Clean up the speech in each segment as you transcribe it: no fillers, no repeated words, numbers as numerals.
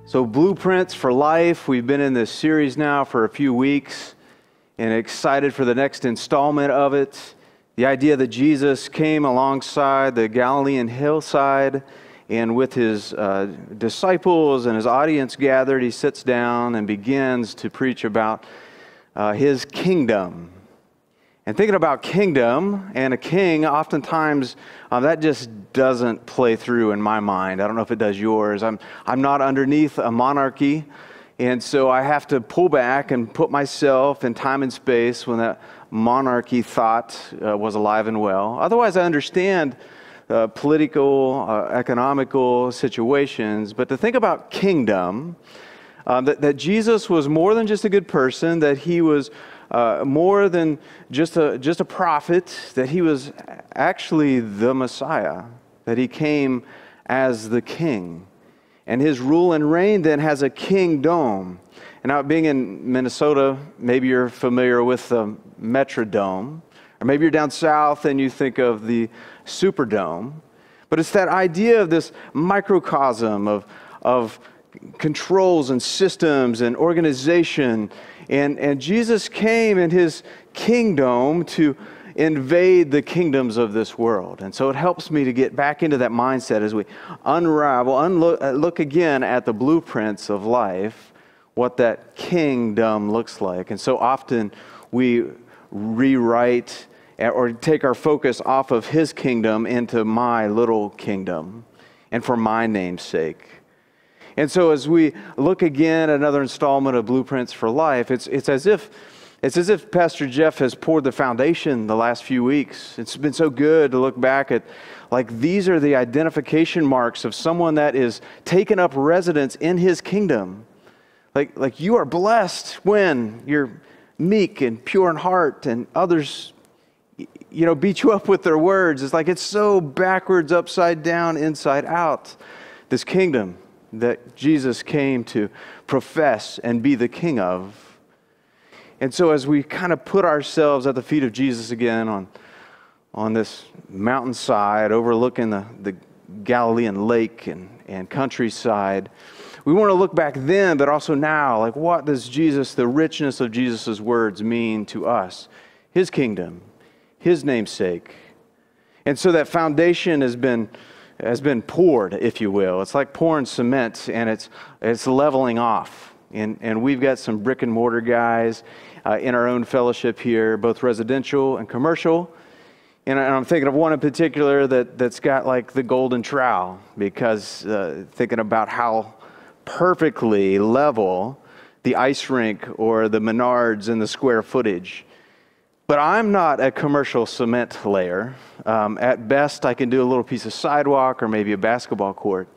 So Blueprints for Life, we've been in this series now for a few weeks and excited for the next installment of it. The idea that Jesus came alongside the Galilean hillside and with his disciples and his audience gathered, he sits down and begins to preach about his kingdom. And thinking about kingdom and a king, oftentimes that just doesn't play through in my mind. I don't know if it does yours. I'm not underneath a monarchy, and so I have to pull back and put myself in time and space when that monarchy thought was alive and well. Otherwise, I understand political, economical situations, but to think about kingdom, that Jesus was more than just a good person, that he was more than just a prophet, that he was actually the Messiah, that he came as the king. And his rule and reign then has a kingdom. And now being in Minnesota, maybe you're familiar with the Metrodome, or maybe you're down south and you think of the Superdome. But it's that idea of this microcosm of controls and systems and organization. And Jesus came in his kingdom to invade the kingdoms of this world. And so it helps me to get back into that mindset as we look again at the blueprints of life, what that kingdom looks like. And so often we rewrite or take our focus off of his kingdom into my little kingdom and for my name's sake. And so as we look again at another installment of Blueprints for Life, it's as if Pastor Jeff has poured the foundation the last few weeks. It's been so good to look back at, like, these are the identification marks of someone that is taken up residence in his kingdom. Like you are blessed when you're meek and pure in heart, and others, beat you up with their words. It's like it's so backwards, upside down, inside out, this kingdom that Jesus came to profess and be the king of. And so as we kind of put ourselves at the feet of Jesus again on this mountainside overlooking the Galilean lake and countryside, we want to look back then, but also now, like, what does the richness of Jesus' words mean to us? His kingdom, his namesake. And so that foundation has been poured, if you will. It's like pouring cement, and it's leveling off. And we've got some brick and mortar guys in our own fellowship here, both residential and commercial. And I'm thinking of one in particular that's got like the golden trowel, because thinking about how perfectly level the ice rink or the Menards and the square footage. But I'm not a commercial cement layer. At best, I can do a little piece of sidewalk or maybe a basketball court.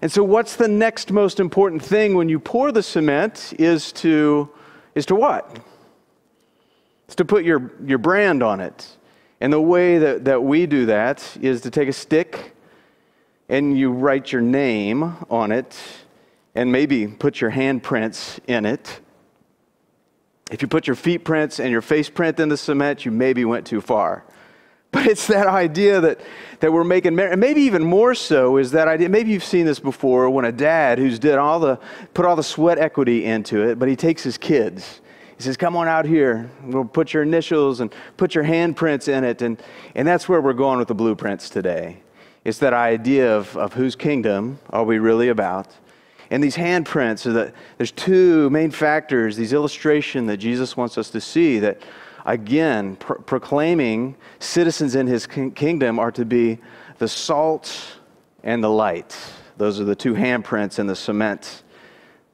And so what's the next most important thing when you pour the cement is to what? It's to put your brand on it. And the way that we do that is to take a stick and you write your name on it and maybe put your handprints in it. If you put your feet prints and your face print in the cement, you maybe went too far. But it's that idea that we're making, and maybe even more so is that idea, maybe you've seen this before, when a dad who's put all the sweat equity into it, but he takes his kids. He says, come on out here, we'll put your initials and put your handprints in it. And that's where we're going with the blueprints today. It's that idea of whose kingdom are we really about? And these handprints, there's two main factors, these illustration that Jesus wants us to see, that again, proclaiming citizens in his kingdom are to be the salt and the light. Those are the two handprints in the cement.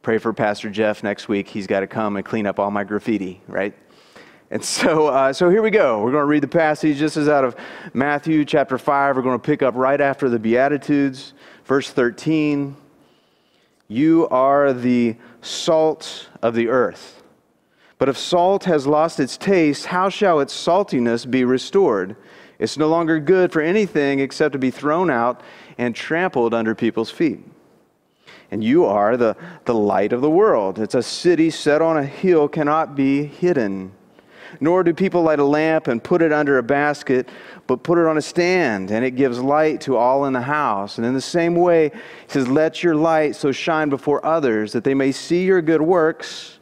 Pray for Pastor Jeff next week. He's got to come and clean up all my graffiti, right? And so here we go. We're going to read the passage. This is out of Matthew chapter 5. We're going to pick up right after the Beatitudes, verse 13. You are the salt of the earth. But if salt has lost its taste, how shall its saltiness be restored? It's no longer good for anything except to be thrown out and trampled under people's feet. And you are the light of the world. It's a city set on a hill, cannot be hidden. nor do people light a lamp and put it under a basket, but put it on a stand, and it gives light to all in the house. And in the same way, he says, let your light so shine before others that they may see your good works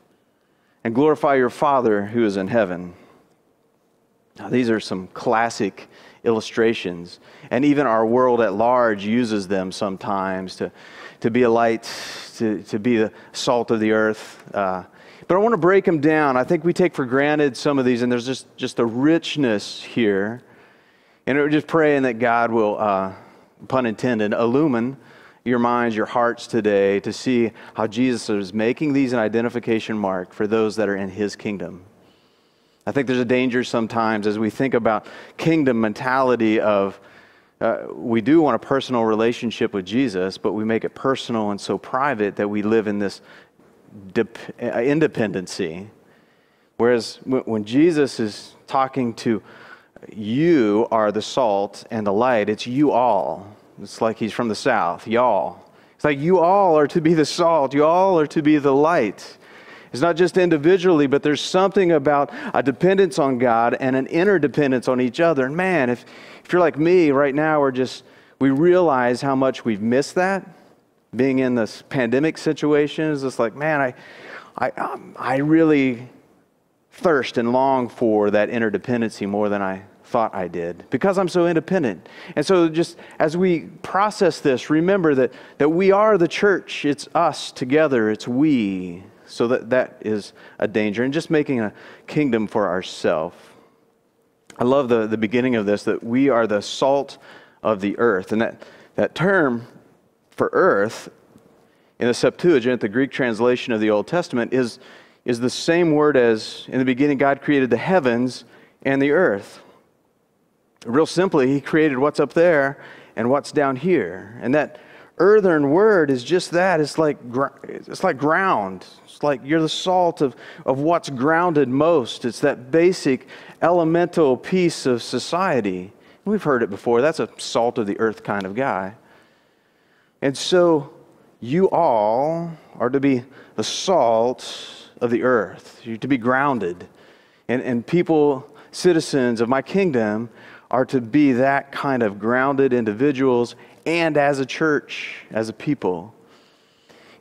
and glorify your Father who is in heaven. Now, these are some classic illustrations, and even our world at large uses them sometimes to be a light, to be the salt of the earth. But I want to break them down. I think we take for granted some of these, and there's just a richness here. And we're just praying that God will, pun intended, illumine your minds, your hearts today to see how Jesus is making these an identification mark for those that are in His kingdom. I think there's a danger sometimes as we think about kingdom mentality of we do want a personal relationship with Jesus, but we make it personal and so private that we live in this independency. Whereas when Jesus is talking to you are the salt and the light, it's you all. It's like He's from the South, y'all. It's like you all are to be the salt, you all are to be the light. It's not just individually, but there's something about a dependence on God and an interdependence on each other. And man, if you're like me right now, we realize how much we've missed that. Being in this pandemic situation is just like, man, I really thirst and long for that interdependency more than I thought I did because I'm so independent. And so just as we process this, remember that we are the church. It's us together. It's we. So that is a danger. And just making a kingdom for ourselves. I love the beginning of this, that we are the salt of the earth. And that term for earth in the Septuagint, the Greek translation of the Old Testament, is the same word as in the beginning God created the heavens and the earth. Real simply, He created what's up there and what's down here. And that earthen word is just that. It's like ground. It's like you're the salt of what's grounded most. It's that basic elemental piece of society. We've heard it before. That's a salt of the earth kind of guy. And so you all are to be the salt of the earth. You're to be grounded. And people, citizens of my kingdom, are to be that kind of grounded individuals and as a church, as a people.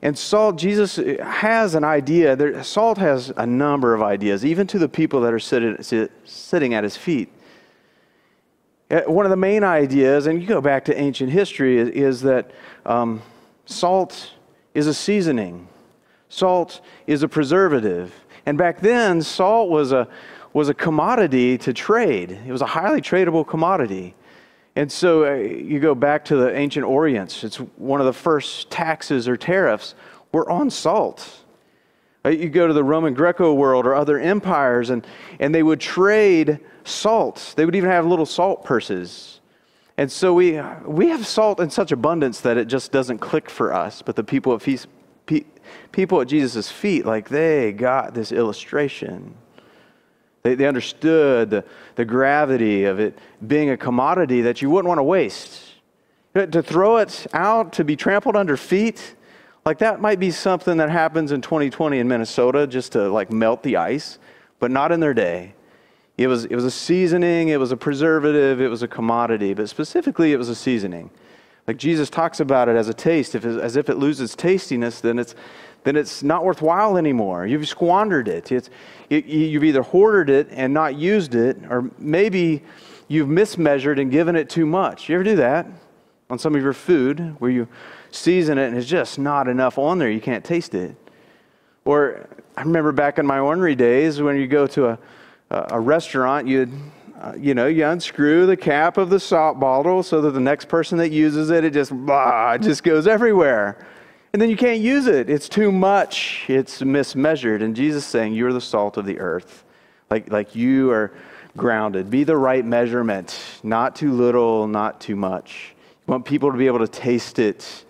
And salt, Jesus has an idea. Salt has a number of ideas, even to the people that are sitting at His feet. One of the main ideas, and you go back to ancient history, is that salt is a seasoning. Salt is a preservative. And back then, salt was a commodity to trade. It was a highly tradable commodity. And so you go back to the ancient Orients. It's one of the first taxes or tariffs were on salt. You go to the Roman Greco world or other empires, and they would trade salt. They would even have little salt purses. And so we have salt in such abundance that it just doesn't click for us. But the people at Jesus' feet, like they got this illustration. They understood the gravity of it being a commodity that you wouldn't want to waste. To throw it out, to be trampled under feet, like that might be something that happens in 2020 in Minnesota just to like melt the ice, but not in their day. It was a seasoning, it was a preservative, it was a commodity, but specifically it was a seasoning. Like Jesus talks about it as a taste, as if it loses tastiness, then it's not worthwhile anymore. You've squandered it. You've either hoarded it and not used it, or maybe you've mismeasured and given it too much. You ever do that on some of your food where you season it and it's just not enough on there, you can't taste it? Or I remember back in my ornery days when you go to a restaurant, you unscrew the cap of the salt bottle so that the next person that uses it, it just goes everywhere. And then you can't use it. It's too much. It's mismeasured. And Jesus is saying, you're the salt of the earth. Like you are grounded. Be the right measurement. Not too little, not too much. You want people to be able to taste it,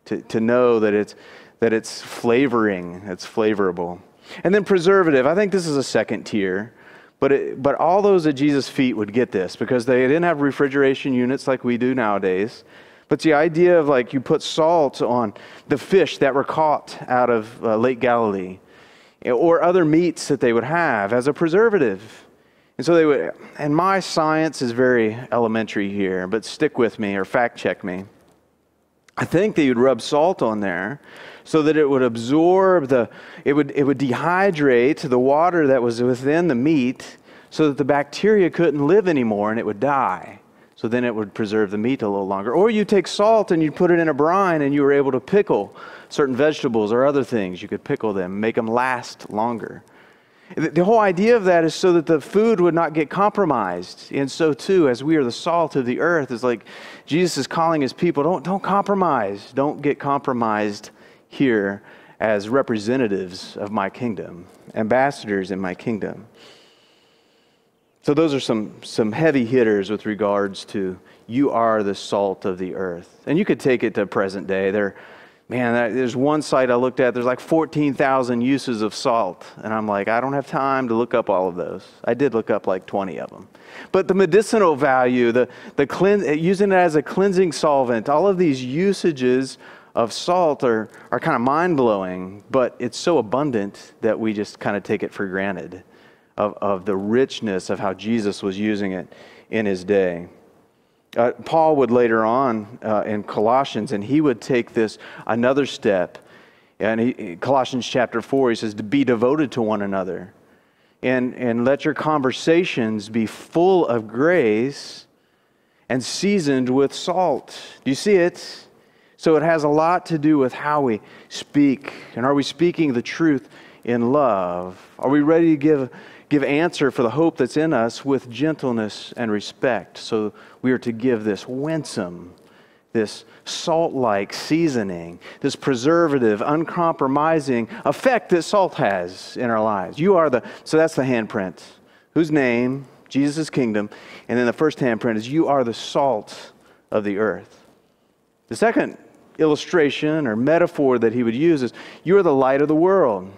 to know that it's flavoring, it's flavorable. And then preservative. I think this is a second tier. But all those at Jesus' feet would get this because they didn't have refrigeration units like we do nowadays. But the idea of like you put salt on the fish that were caught out of Lake Galilee or other meats that they would have as a preservative. And so they would, and my science is very elementary here, but stick with me or fact check me. I think they would rub salt on there so that it would absorb it would dehydrate the water that was within the meat so that the bacteria couldn't live anymore and it would die. So then it would preserve the meat a little longer. Or you take salt and you put it in a brine and you were able to pickle certain vegetables or other things. You could pickle them, make them last longer. The whole idea of that is so that the food would not get compromised. And so too, as we are the salt of the earth, it's like Jesus is calling his people, don't compromise. Don't get compromised here as representatives of my kingdom, ambassadors in my kingdom. So those are some heavy hitters with regards to you are the salt of the earth. And you could take it to present day. There's one site I looked at, there's like 14,000 uses of salt. And I'm like, I don't have time to look up all of those. I did look up like 20 of them. But the medicinal value, using it as a cleansing solvent, all of these usages of salt are kind of mind-blowing, but it's so abundant that we just kind of take it for granted of the richness of how Jesus was using it in his day. Paul would later on in Colossians, and he would take this another step. And Colossians chapter 4, he says, to be devoted to one another. And let your conversations be full of grace and seasoned with salt. Do you see it? So it has a lot to do with how we speak. And are we speaking the truth in love? Are we ready to give answer for the hope that's in us with gentleness and respect? So we are to give this winsome, this salt-like seasoning, this preservative, uncompromising effect that salt has in our lives. So that's the handprint. Whose name? Jesus' kingdom. And then the first handprint is you are the salt of the earth. The second illustration or metaphor that he would use is you are the light of the world.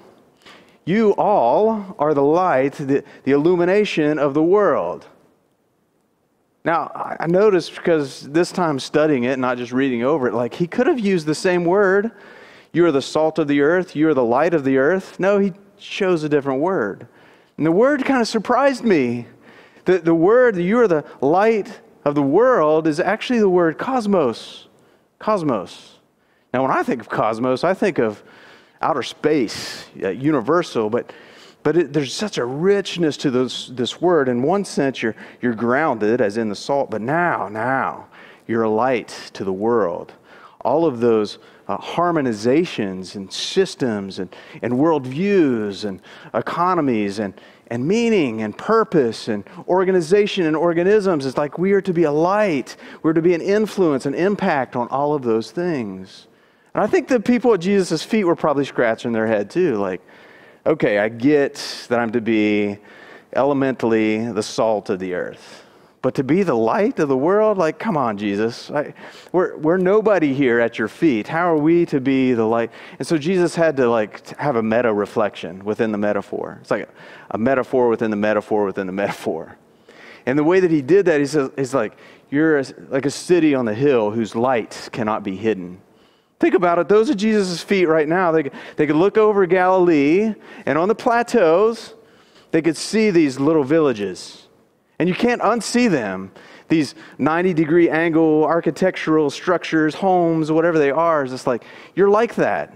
You all are the light, the illumination of the world. Now, I noticed because this time studying it, not just reading over it, like he could have used the same word. You are the salt of the earth. You are the light of the earth. No, he chose a different word. And the word kind of surprised me. The word, you are the light of the world, is actually the word cosmos. Cosmos. Now, when I think of cosmos, I think of outer space, universal, but there's such a richness to this word. In one sense, you're grounded, as in the salt, but now you're a light to the world. All of those harmonizations and systems and worldviews and economies and meaning and purpose and organization and organisms, it's like we are to be a light. We're to be an influence, an impact on all of those things. And I think the people at Jesus' feet were probably scratching their head too, like, okay, I get that I'm to be elementally the salt of the earth. But to be the light of the world, like, come on, Jesus. We're nobody here at your feet. How are we to be the light? And so Jesus had to have a meta reflection within the metaphor. It's like a metaphor within the metaphor within the metaphor. And the way that he did that, he says, is like, you're like a city on the hill whose light cannot be hidden. Think about it. Those at Jesus' feet right now, they could look over Galilee, and on the plateaus, they could see these little villages. And you can't unsee them. These 90-degree angle architectural structures, homes, whatever they are, it's just like, you're like that.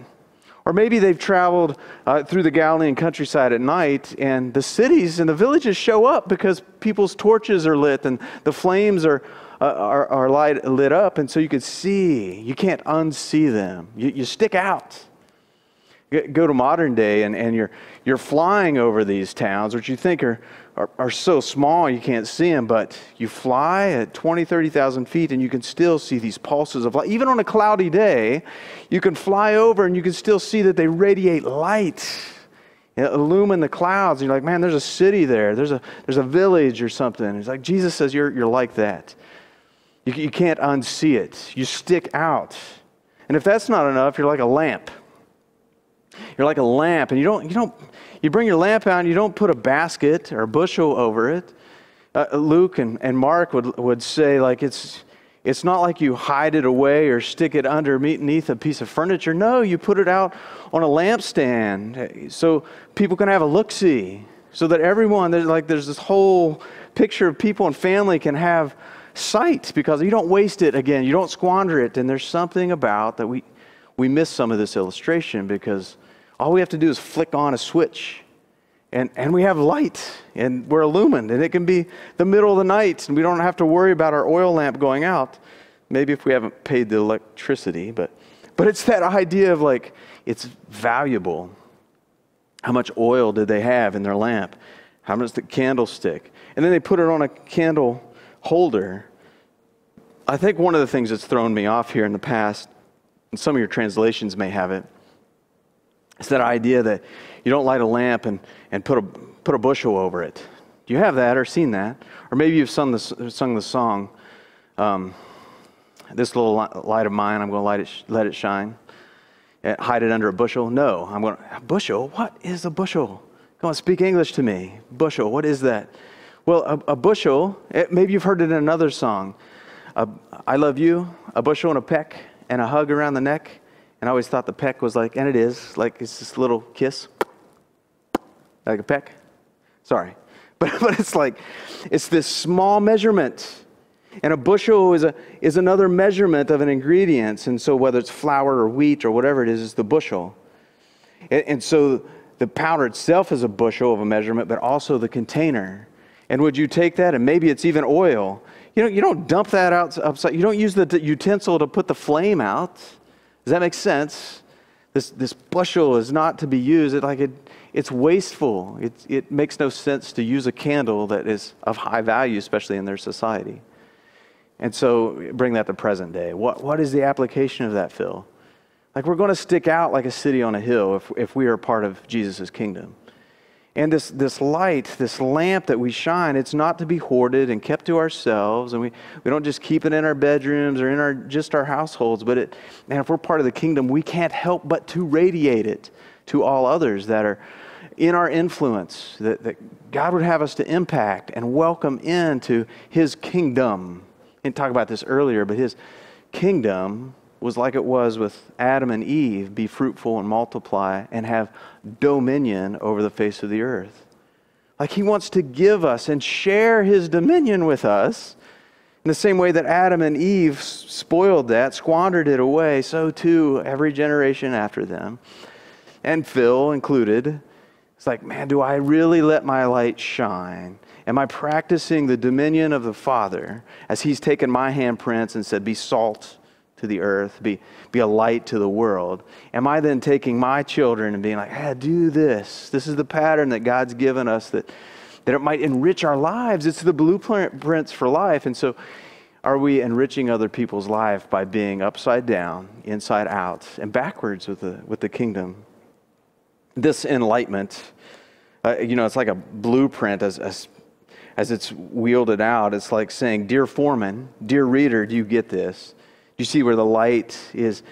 Or maybe they've traveled through the Galilean countryside at night, and the cities and the villages show up because people's torches are lit, and the flames are lit up, and so you could see. You can't unsee them. You stick out. Go to modern day, and you're flying over these towns, which you think are so small you can't see them, but you fly at 20, 30,000 feet, and you can still see these pulses of light. Even on a cloudy day, you can fly over, and you can still see that they radiate light. Illumine the clouds. And you're like, man, there's a city there. There's a village or something. It's like Jesus says you're like that. You can't unsee it. You stick out. And if that's not enough, you're like a lamp. You're like a lamp, and you bring your lamp out and you don't put a basket or a bushel over it. Luke and Mark would say, like, it's not like you hide it away or stick it underneath a piece of furniture. No, you put it out on a lampstand so people can have a look-see. so that everyone, there's this whole picture of people and family can have sight, because you don't waste it again, you don't squander it. And there's something about that we miss some of this illustration, because all we have to do is flick on a switch and we have light and we're illumined, and it can be the middle of the night and we don't have to worry about our oil lamp going out. Maybe if we haven't paid the electricity, but it's that idea of like, it's valuable. How much oil did they have in their lamp? How much the candlestick? And then they put it on a candle holder. I think one of the things that's thrown me off here in the past, and some of your translations may have it, it's that idea that you don't light a lamp and put a bushel over it. Do you have that or seen that? Or maybe you've sung the song, this little light of mine, I'm going to let it shine. Hide it under a bushel? No. A bushel? What is a bushel? Come on, speak English to me. Bushel, what is that? Well, a bushel, maybe you've heard it in another song. I love you, a bushel and a peck, and a hug around the neck. And I always thought the peck was like, and it is, like it's this little kiss. Like a peck. Sorry. But it's like, it's this small measurement. And a bushel is another measurement of an ingredient. And so whether it's flour or wheat or whatever it is, it's the bushel. And so the powder itself is a bushel of a measurement, but also the container. And would you take that, and maybe it's even oil. You don't dump that out upside. You don't use the utensil to put the flame out. Does that make sense? This bushel is not to be used. It's wasteful. It makes no sense to use a candle that is of high value, especially in their society. And so bring that to present day. What is the application of that, Phil? Like, we're going to stick out like a city on a hill if we are part of Jesus' kingdom. And this light, this lamp that we shine, it's not to be hoarded and kept to ourselves. And we don't just keep it in our bedrooms or in just our households. But if we're part of the kingdom, we can't help but to radiate it to all others that are in our influence, that God would have us to impact and welcome into His kingdom. I didn't talk about this earlier, but His kingdom was like it was with Adam and Eve: be fruitful and multiply and have dominion over the face of the earth. Like, He wants to give us and share His dominion with us. In the same way that Adam and Eve spoiled that, squandered it away, so too every generation after them, and Phil included. It's like, man, do I really let my light shine? Am I practicing the dominion of the Father as He's taken my handprints and said, be salt to the earth, be a light to the world? Am I then taking my children and being like, hey, do this. This is the pattern that God's given us that it might enrich our lives. It's the blueprints for life. And so are we enriching other people's life by being upside down, inside out, and backwards with the kingdom? This enlightenment, it's like a blueprint as it's wielded out. It's like saying, dear foreman, dear reader, do you get this? You see where the light is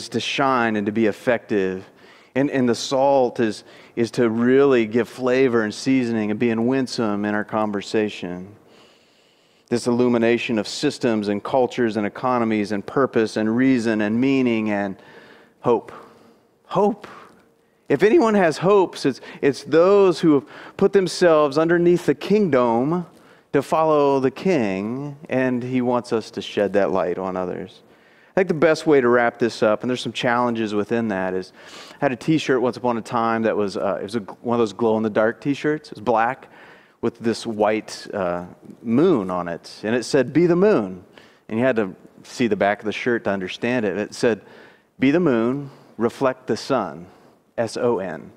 to shine and to be effective. And the salt is to really give flavor and seasoning and being winsome in our conversation. This illumination of systems and cultures and economies and purpose and reason and meaning and hope. Hope. If anyone has hopes, it's those who have put themselves underneath the kingdom to follow the King, and He wants us to shed that light on others. I think the best way to wrap this up, and there's some challenges within that, is I had a T-shirt once upon a time that was one of those glow-in-the-dark T-shirts. It was black with this white moon on it, and it said, "Be the moon." And you had to see the back of the shirt to understand it. It said, "Be the moon, reflect the sun." S-O-N.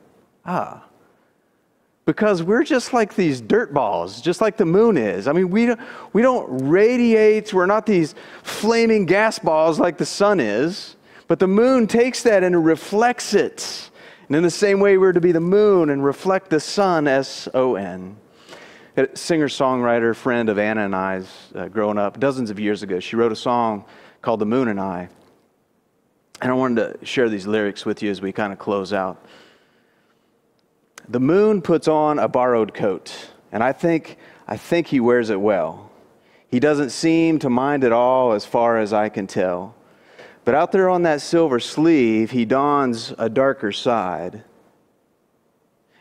Because we're just like these dirt balls, just like the moon is. I mean, we don't radiate. We're not these flaming gas balls like the sun is. But the moon takes that and reflects it. And in the same way, we're to be the moon and reflect the sun, S-O-N. A singer-songwriter friend of Anna and I's growing up dozens of years ago, she wrote a song called "The Moon and I." And I wanted to share these lyrics with you as we kind of close out. The moon puts on a borrowed coat, and I think he wears it well. He doesn't seem to mind at all as far as I can tell. But out there on that silver sleeve, he dons a darker side.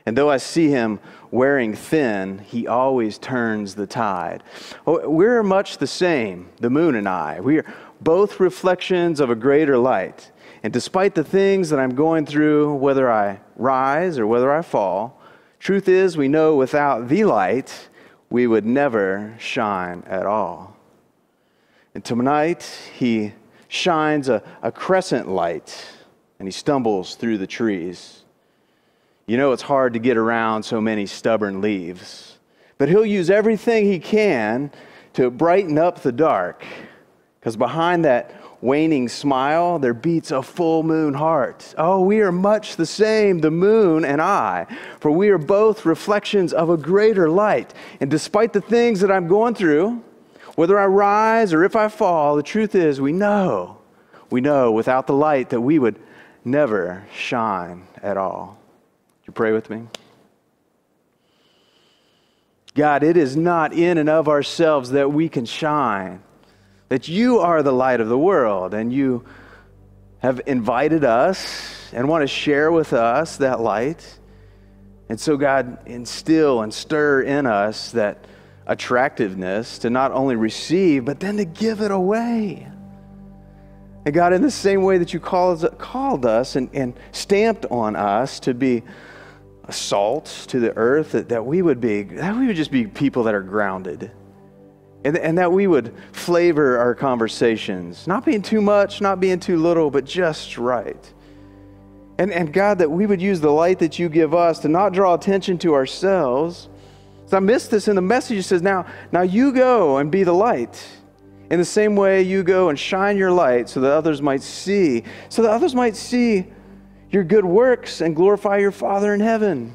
And though I see him wearing thin, he always turns the tide. We're much the same, the moon and I. We are both reflections of a greater light. And despite the things that I'm going through, whether I rise or whether I fall, truth is we know without the light, we would never shine at all. And tonight, he shines a crescent light, and he stumbles through the trees. You know it's hard to get around so many stubborn leaves, but he'll use everything he can to brighten up the dark, because behind that waning smile, there beats a full moon heart. Oh, we are much the same, the moon and I, for we are both reflections of a greater light. And despite the things that I'm going through, whether I rise or if I fall, the truth is we know without the light that we would never shine at all. Would you pray with me? God, it is not in and of ourselves that we can shine, that you are the light of the world, and you have invited us and want to share with us that light. And so, God, instill and stir in us that attractiveness to not only receive, but then to give it away. And God, in the same way that you called us and stamped on us to be a salt to the earth, that we would just be people that are grounded. And that we would flavor our conversations, not being too much, not being too little, but just right. And God, that we would use the light that you give us to not draw attention to ourselves. So I missed this in the message. It says, now you go and be the light. In the same way, you go and shine your light so that others might see your good works and glorify your Father in heaven.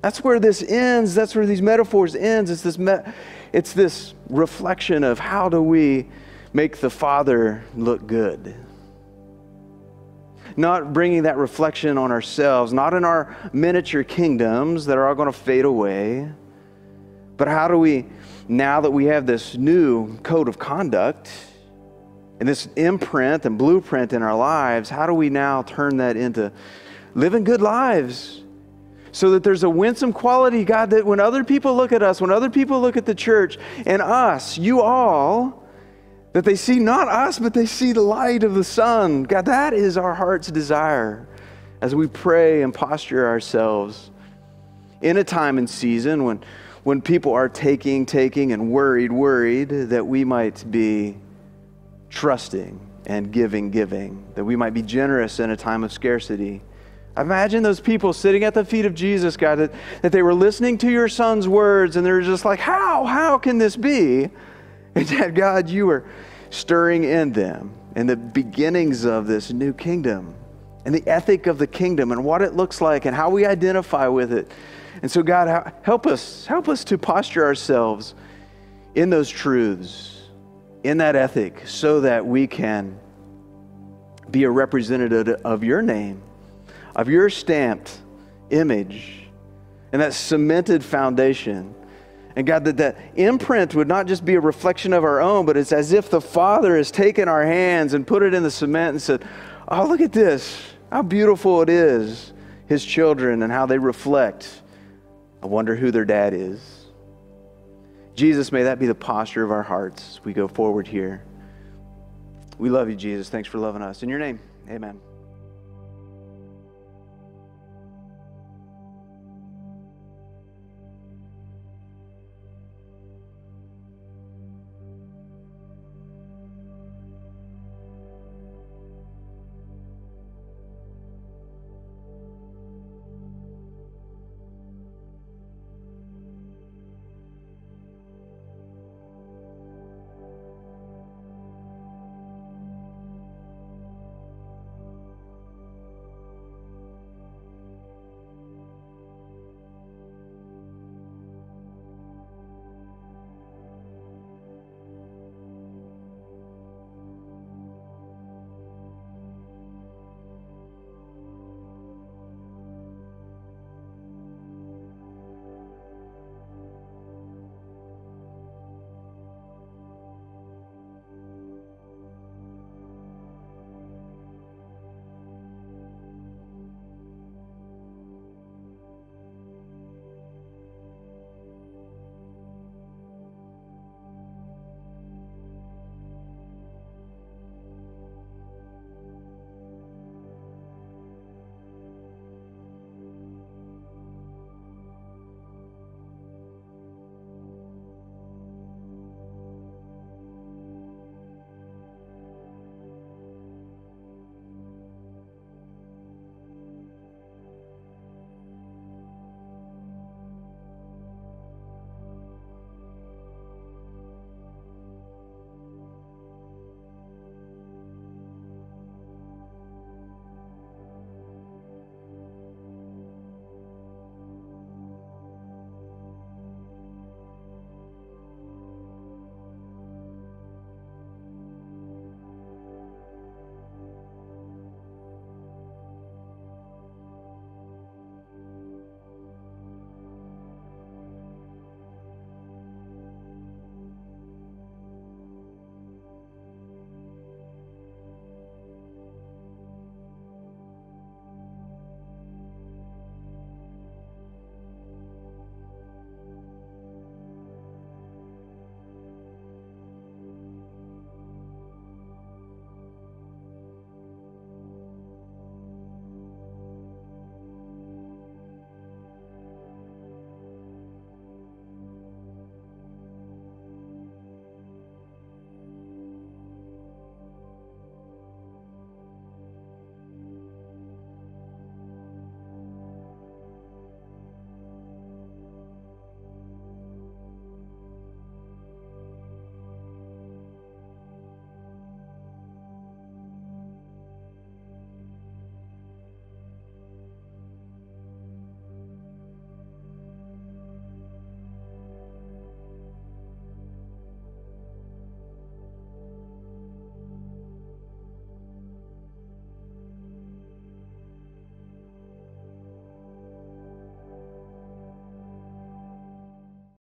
That's where this ends. That's where these metaphors ends. It's this reflection of how do we make the Father look good. Not bringing that reflection on ourselves, not in our miniature kingdoms that are all going to fade away, but how do we, now that we have this new code of conduct and this imprint and blueprint in our lives, how do we now turn that into living good lives? So that there's a winsome quality, God, that when other people look at us, when other people look at the church and us, you all, that they see not us, but they see the light of the sun. God, that is our heart's desire as we pray and posture ourselves in a time and season when people are taking and worried, that we might be trusting and giving, that we might be generous in a time of scarcity. Imagine those people sitting at the feet of Jesus, God, that they were listening to your son's words and they're just like, how can this be? And that, God, you are stirring in them in the beginnings of this new kingdom and the ethic of the kingdom and what it looks like and how we identify with it. And so, God, help us to posture ourselves in those truths, in that ethic, so that we can be a representative of your name, of your stamped image, and that cemented foundation. And God, that imprint would not just be a reflection of our own, but it's as if the Father has taken our hands and put it in the cement and said, oh, look at this, how beautiful it is, his children and how they reflect. I wonder who their dad is. Jesus, may that be the posture of our hearts as we go forward here. We love you, Jesus. Thanks for loving us. In your name, amen.